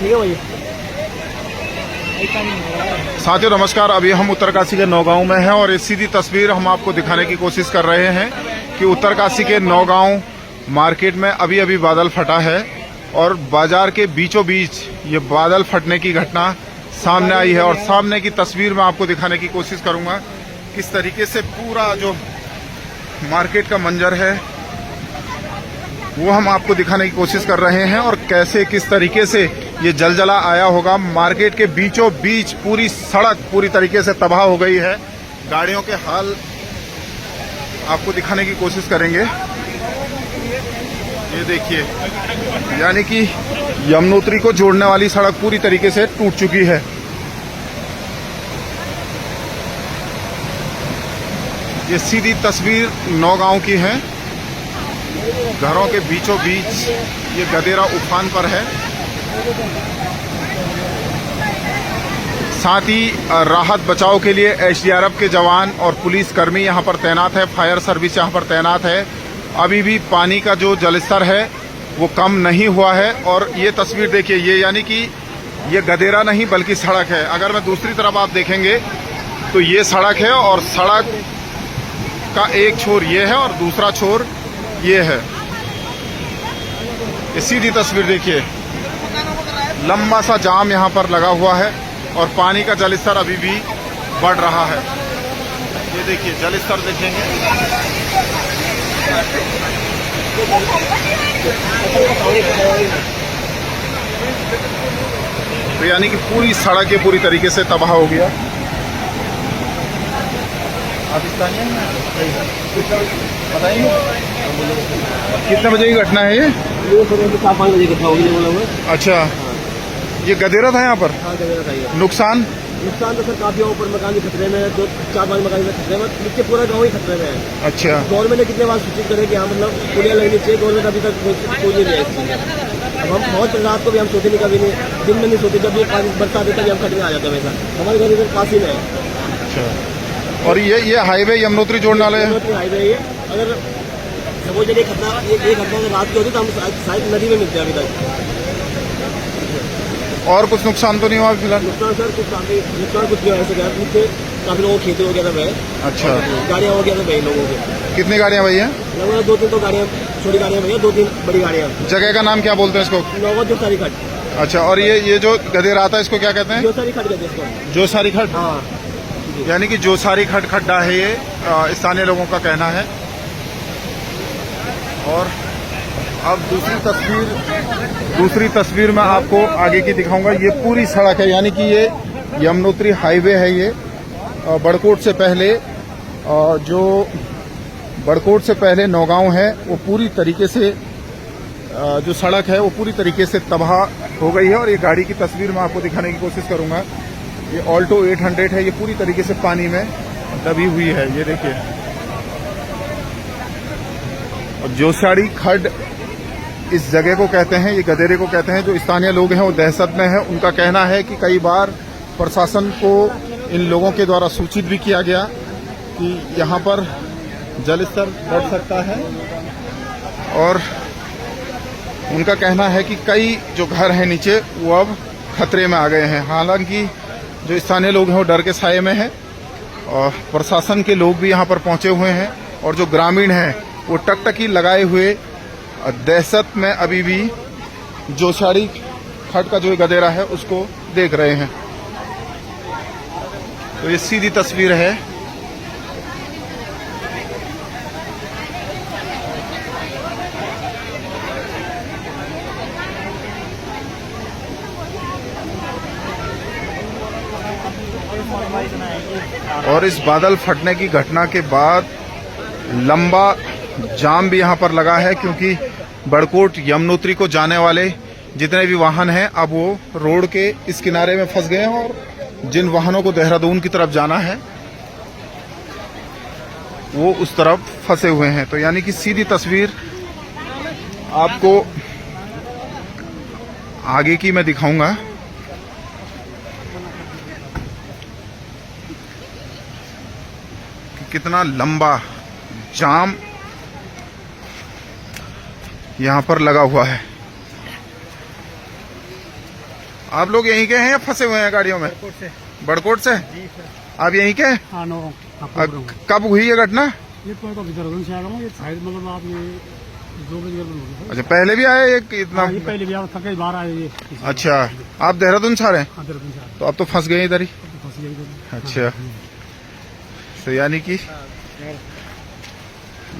ठीक है भाई। साथियों नमस्कार, अभी हम उत्तरकाशी के नौगांव में हैं और ये सीधी तस्वीर हम आपको दिखाने की कोशिश कर रहे हैं कि उत्तरकाशी के नौगांव मार्केट में अभी अभी बादल फटा है और बाजार के बीचों बीच ये बादल फटने की घटना सामने आई है और सामने की तस्वीर में आपको दिखाने की कोशिश करूंगा किस तरीके से पूरा जो मार्केट का मंजर है वो हम आपको दिखाने की कोशिश कर रहे हैं और कैसे किस तरीके से ये जलजला आया होगा। मार्केट के बीचों बीच पूरी सड़क पूरी तरीके से तबाह हो गई है। गाड़ियों के हाल आपको दिखाने की कोशिश करेंगे। ये देखिए, यानी कि यमुनोत्री को जोड़ने वाली सड़क पूरी तरीके से टूट चुकी है। ये सीधी तस्वीर नौगांव की है। घरों के बीचों बीच ये गदेरा उफान पर है। साथ ही राहत बचाव के लिए एसडीआरएफ के जवान और पुलिस कर्मी यहां पर तैनात है। फायर सर्विस यहां पर तैनात है। अभी भी पानी का जो जलस्तर है वो कम नहीं हुआ है। और ये तस्वीर देखिए, ये यानी कि ये गदेरा नहीं बल्कि सड़क है। अगर मैं दूसरी तरफ आप देखेंगे तो ये सड़क है और सड़क का एक छोर ये है और दूसरा छोर ये है। ये सीधी तस्वीर देखिए, लंबा सा जाम यहाँ पर लगा हुआ है और पानी का जलस्तर अभी भी बढ़ रहा है। ये देखिए जलस्तर देखेंगे, तो यानी कि पूरी सड़क पूरी तरीके से तबाह हो गया। बताइए कितने बजे की घटना है ये? 4-5 बजे घटना होगी। अच्छा, ये गदेरा था यहाँ पर? हाँ, गदेरा था ये। नुकसान तो सर काफी ऊपर मकान भी खतरे में है, 2-4-5 मकान में खतरे में, नीचे पूरा गाँव ही खतरे में है। अच्छा, गवर्नमेंट ने कितने बार सूचित करे कि यहाँ मतलब पुलिया लगनी चाहिए, गवर्नमेंट अभी तक कोई नहीं है। अब हम बहुत रात को भी हम सोते नहीं, कभी नहीं, दिन में नहीं सोते। जब ये पानी बरसात होता है हम खट में आ जाते हैं। वैसा हमारे घर इधर पास ही में है। अच्छा, और ये हाईवे यमुनोत्री जोड़ने वाले हाईवे है। अगर सपोज ये घटना रात की होती तो हम शायद नदी में मिलते हैं अभी तक। और कुछ नुकसान तो नहीं हुआ फिलहाल? नुकसान सर कुछ नहीं ऐसे गया, नीचे काफी लोगों खेती हो गया था भाई। अच्छा, गाड़ियाँ हो गया था भाई लोगों के। कितनी गाड़ियाँ भैया? लगभग 2-3 तो गाड़ियाँ, छोटी गाड़ियाँ भैया, 2-3 बड़ी गाड़ियाँ। जगह का नाम क्या बोलते हैं इसको? नौगांव जोसारी खट। अच्छा, और ये जो गदेरा आता है इसको क्या कहते हैं? जोसारी खट कहते हैं इसको। जोसारी खट? हाँ, यानी कि जोसारी खट खड्डा है ये, स्थानीय लोगों का कहना है। और अब दूसरी तस्वीर मैं आपको आगे की दिखाऊंगा। ये पूरी सड़क है, यानी कि ये यमुनोत्री हाईवे है। ये बड़कोट से पहले जो बड़कोट से पहले नौगांव है वो पूरी तरीके से जो सड़क है वो पूरी तरीके से तबाह हो गई है। और ये गाड़ी की तस्वीर मैं आपको दिखाने की कोशिश करूंगा। ये ऑल्टो 800 है, ये पूरी तरीके से पानी में दबी हुई है। ये देखिए, और जोसारी खड्ड इस जगह को कहते हैं, ये गदेरे को कहते हैं। जो स्थानीय लोग हैं वो दहशत में है। उनका कहना है कि कई बार प्रशासन को इन लोगों के द्वारा सूचित भी किया गया कि यहाँ पर जलस्तर बढ़ सकता है। और उनका कहना है कि कई जो घर हैं नीचे वो अब खतरे में आ गए हैं। हालांकि जो स्थानीय लोग हैं वो डर के साए में हैं और प्रशासन के लोग भी यहाँ पर पहुंचे हुए हैं। और जो ग्रामीण हैं वो टकटकी लगाए हुए दहशत में अभी भी जोसारी खट का जो गदेरा है उसको देख रहे हैं। तो ये सीधी तस्वीर है। और इस बादल फटने की घटना के बाद लंबा जाम भी यहाँ पर लगा है, क्योंकि बड़कोट यमुनोत्री को जाने वाले जितने भी वाहन हैं अब वो रोड के इस किनारे में फंस गए हैं। और जिन वाहनों को देहरादून की तरफ जाना है वो उस तरफ फंसे हुए हैं। तो यानी कि सीधी तस्वीर आपको आगे की मैं दिखाऊंगा। कि कितना लंबा जाम यहाँ पर लगा हुआ है। आप लोग यहीं के हैं या फंसे हुए हैं गाड़ियों में? बड़कोट से। आप यहीं के हैं? हाँ, नो। कब हुई ये घटना? ये तो देहरादून से आ रहा हूँ, ये शायद मतलब आप ये 2 बजे अच्छा, पहले भी आए एक इतना? ये पहले भी थके बाहर आए ये। अच्छा, आप देहरादून से आ रहे हैं? हाँ, देहरादून से आ रहा हूँ, तो अब तो फंस गए इधर ही। तो फंस गए इधर। अच्छा, तो यानी कि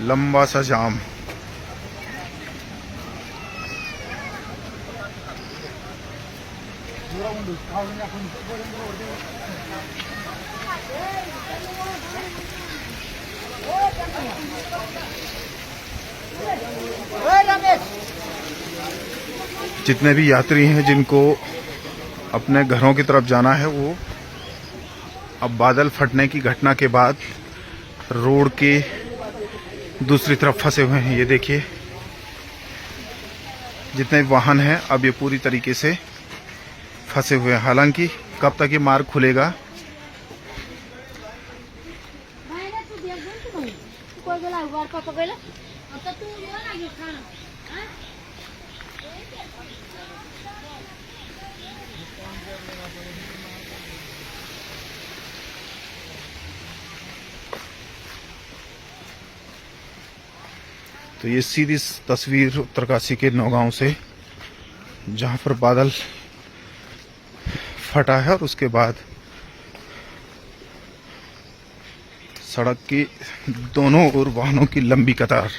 लंबा सा जाम। जितने भी यात्री हैं जिनको अपने घरों की तरफ जाना है, वो अब बादल फटने की घटना के बाद रोड के दूसरी तरफ फंसे हुए हैं। ये देखिए, जितने वाहन हैं अब ये पूरी तरीके से फंसे हुए हैं। हालांकि कब तक ये मार्ग खुलेगा तो ये सीधी तस्वीर उत्तरकाशी के नौगांव से, जहां पर बादल फटा है और उसके बाद सड़क की दोनों ओर वाहनों की लंबी कतार।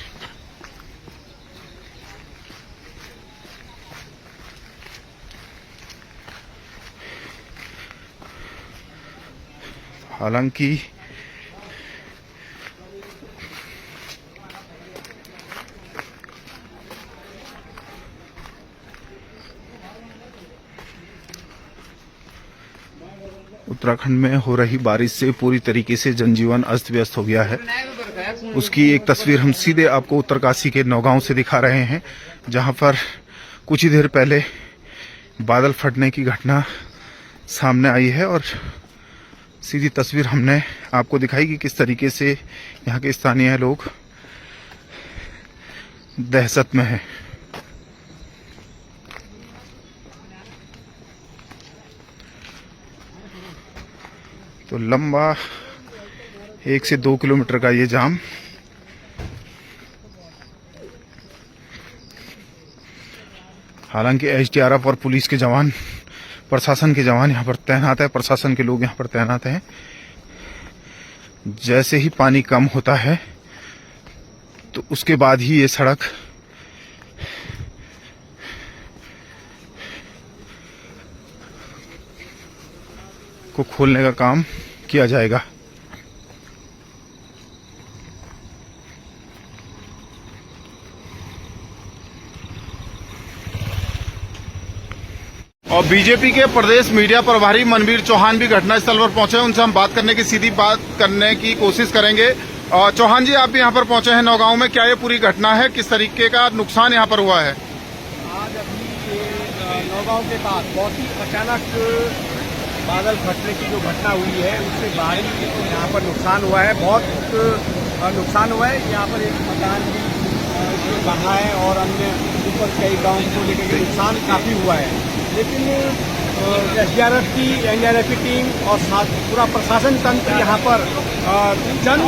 हालांकि उत्तराखंड में हो रही बारिश से पूरी तरीके से जनजीवन अस्त व्यस्त हो गया है। उसकी एक तस्वीर हम सीधे आपको उत्तरकाशी के नौगांव से दिखा रहे हैं, जहां पर कुछ ही देर पहले बादल फटने की घटना सामने आई है और सीधी तस्वीर हमने आपको दिखाई कि किस तरीके से यहाँ के स्थानीय लोग दहशत में हैं। तो लंबा 1 से 2 किलोमीटर का ये जाम। हालांकि एसडीआरएफ और पुलिस के जवान, प्रशासन के जवान यहाँ पर तैनात है, प्रशासन के लोग यहाँ पर तैनात हैं। जैसे ही पानी कम होता है तो उसके बाद ही ये सड़क को खोलने का काम किया जाएगा। और बीजेपी के प्रदेश मीडिया प्रभारी मनवीर चौहान भी घटनास्थल पर पहुंचे हैं। उनसे हम बात करने की सीधी बात करने की कोशिश करेंगे। और चौहान जी, आप भी यहाँ पर पहुंचे हैं नौगांव में, क्या ये पूरी घटना है? किस तरीके का नुकसान यहाँ पर हुआ है? आज अभी ये नौगांव के पास बहुत ही अचानक बादल फटने की जो घटना हुई है, उससे भारी यहाँ पर नुकसान हुआ है। बहुत नुकसान हुआ है। यहाँ पर एक मकान भी बहा है और अन्य ऊपर कई गाँव को लेकर के नुकसान काफ़ी हुआ है। लेकिन एसडीआरएफ की, एनडीआरएफ की टीम और साथ पूरा प्रशासन तंत्र यहाँ पर चंद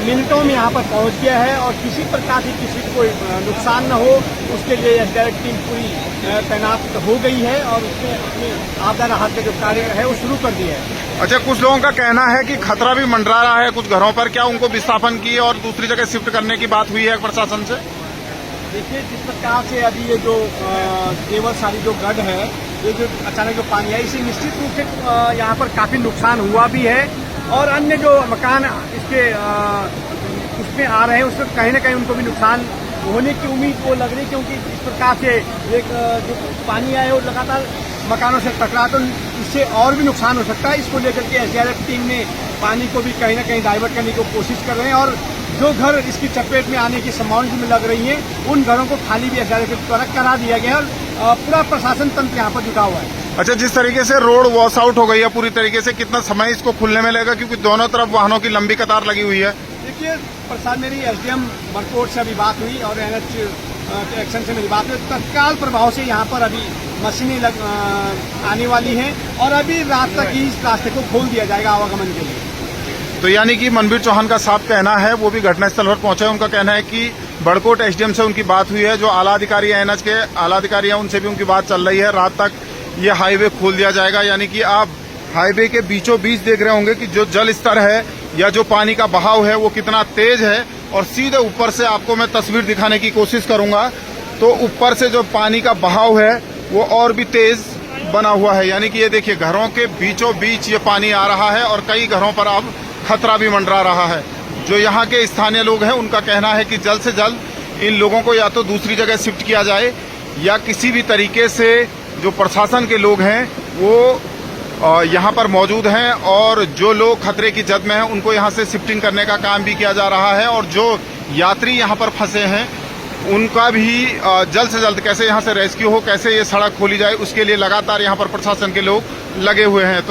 मिनटों में यहाँ पर पहुँच गया है और किसी प्रकार से किसी को नुकसान न हो, उसके लिए एसडीआरएफ टीम पूरी तैनात हो गई है और उसने अपने आपदा राहत का जो कार्य है वो शुरू कर दिया है। अच्छा, कुछ लोगों का कहना है कि खतरा भी मंडरा रहा है कुछ घरों पर, क्या उनको विस्थापन की और दूसरी जगह शिफ्ट करने की बात हुई है प्रशासन से? देखिए, जिस प्रकार से अभी ये जो केवल सारी जो गढ़ है, ये जो अचानक जो पानी आई, इसे निश्चित रूप से यहाँ पर काफी नुकसान हुआ भी है और अन्य जो मकान इसके उसमें आ रहे हैं उसमें कहीं न कहीं उनको भी नुकसान होने की उम्मीद वो लग रही, क्योंकि इस प्रकार से एक जो पानी आया वो लगातार मकानों से टकरा, तो इससे और भी नुकसान हो सकता है। इसको लेकर के एसडीआरएफ टीम ने पानी को भी कहीं न कहीं डाइवर्ट करने की कोशिश कर रहे हैं और जो घर इसकी चपेट में आने की संभावना में लग रही है, उन घरों को खाली भी एसडीआरएफ द्वारा करा दिया गया है और पूरा प्रशासन तंत्र यहाँ पर जुटा हुआ है। अच्छा, जिस तरीके से रोड वॉश आउट हो गई है पूरी तरीके से, कितना समय इसको खुलने में लगेगा, क्योंकि दोनों तरफ वाहनों की लंबी कतार लगी हुई है? देखिए, प्रसाद, मेरी एसडीएम बड़कोट से अभी बात हुई और एनएच एक्शन से मेरी बात है, तत्काल प्रभाव से यहाँ पर अभी मशीनें आने वाली हैं और अभी रात तक ही इस रास्ते को खोल दिया जाएगा आवागमन के लिए। तो यानी कि मनवीर चौहान का साफ कहना है, वो भी घटनास्थल पर पहुंचे। उनका कहना है कि बड़कोट एसडीएम से उनकी बात हुई है, जो आला अधिकारी है एनएच के आला अधिकारी हैं उनसे भी उनकी बात चल रही है। रात तक ये हाईवे खोल दिया जाएगा। यानी कि आप हाईवे के बीचों बीच देख रहे होंगे कि जो जल स्तर है या जो पानी का बहाव है वो कितना तेज है। और सीधे ऊपर से आपको मैं तस्वीर दिखाने की कोशिश करूंगा तो ऊपर से जो पानी का बहाव है वो और भी तेज बना हुआ है। यानी कि ये देखिए घरों के बीचों बीच ये पानी आ रहा है और कई घरों पर अब खतरा भी मंडरा रहा है। जो यहाँ के स्थानीय लोग हैं उनका कहना है कि जल्द से जल्द इन लोगों को या तो दूसरी जगह शिफ्ट किया जाए या किसी भी तरीके से जो प्रशासन के लोग हैं वो यहाँ पर मौजूद हैं और जो लोग खतरे की जद में हैं उनको यहाँ से शिफ्टिंग करने का काम भी किया जा रहा है। और जो यात्री यहाँ पर फंसे हैं उनका भी जल्द से जल्द कैसे यहाँ से रेस्क्यू हो, कैसे ये सड़क खोली जाए, उसके लिए लगातार यहाँ पर प्रशासन के लोग लगे हुए हैं। तो